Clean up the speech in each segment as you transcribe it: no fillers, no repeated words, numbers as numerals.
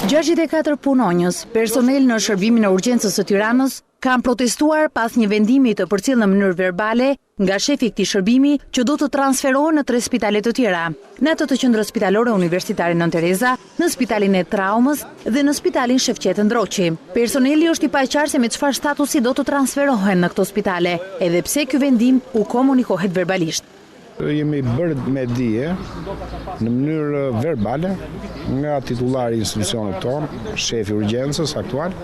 64 punonjës, personel në shërbimin e urgjencës së Tiranës, kanë protestuar pas një vendimi të përcjellë në mënyrë verbale nga shefi i këtij shërbimi që do të transferohen në 3 spitale të tjera, në atë të qendrës spitalore universitare Nën Tereza, në spitalin e traumës dhe në spitalin Shefqet Ndroçi. Personeli është i paqartë se me çfarë statusi do të transferohen në këto spitale, edhe pse ky vendim u komunikohet verbalisht. Jemi bërë me dije në mënyrë verbale nga titullari i institucionit tonë, shefi urgjencës aktual,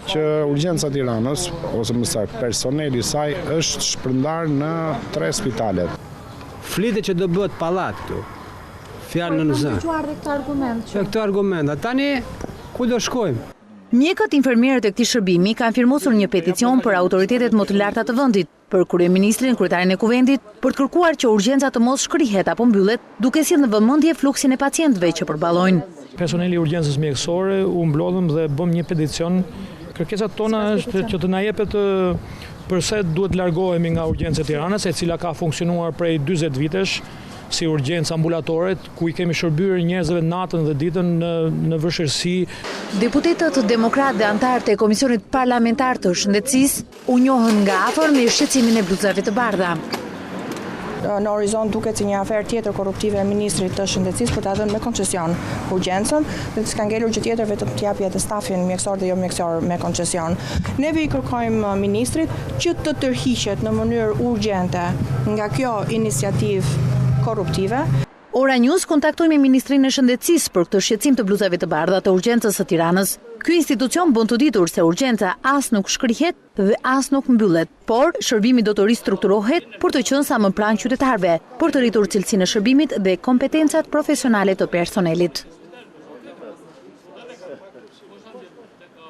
që urgjenca Tiranës, ose më saktë personeli i saj, është shpërndar në 3 spitale. Flitet që do bëhet pallat këtu. Fjalën në zë. Këtë argument. Tani ku do shkojmë? Mjekët infermierët e këtij shërbimi kanë firmosur një peticion për autoritetet më të larta të vendit, për kryeministrin, kryetarin e kuvendit, për të kërkuar që urgjenca të mos shkrihet apo mbyllet, duke sjellë në vëmendje fluksin e pacientëve që përballojnë. Personeli i urgjencës mjekësore u mblodhëm dhe bëm një peticion. Kërkesat tona është që të na jepet përse duhet largohemi nga urgjenca e Tiranës, e cila ka funksionuar prej 40 vitesh si urgjencë ambulatore, ku i kemi shërbyer njerëzve natën dhe ditën në vështirësi. Deputetët demokratë dhe anëtarët e Komisionit Parlamentar të Shëndetësisë u njohën nga afër me shqetësimin e bluzave të bardha. Në horizont duket si një aferë tjetër korruptive e ministrit të Shëndetësisë për ta dhënë me koncesion urgjencën, dhe s'ka ngelur gjë tjetër vetëm të japë atë stafin mjekësor dhe jo mjekësor me koncesion. Neve i kërkojmë ministrit që të tërhiqet në mënyrë urgjente nga kjo iniciativë korruptive. Ora News kontaktoi me Ministrinë e Shëndetësisë për këtë shqetësim të bluzave të bardha të urgjencës së Tiranës. Ky institucion bën të ditur se urgjenca as nuk shkrihet dhe as nuk mbyllet, por shërbimi do të ristrukturohet për të qenë sa më pranë qytetarëve, për të rritur cilësinë e shërbimit dhe kompetencat profesionale të personelit.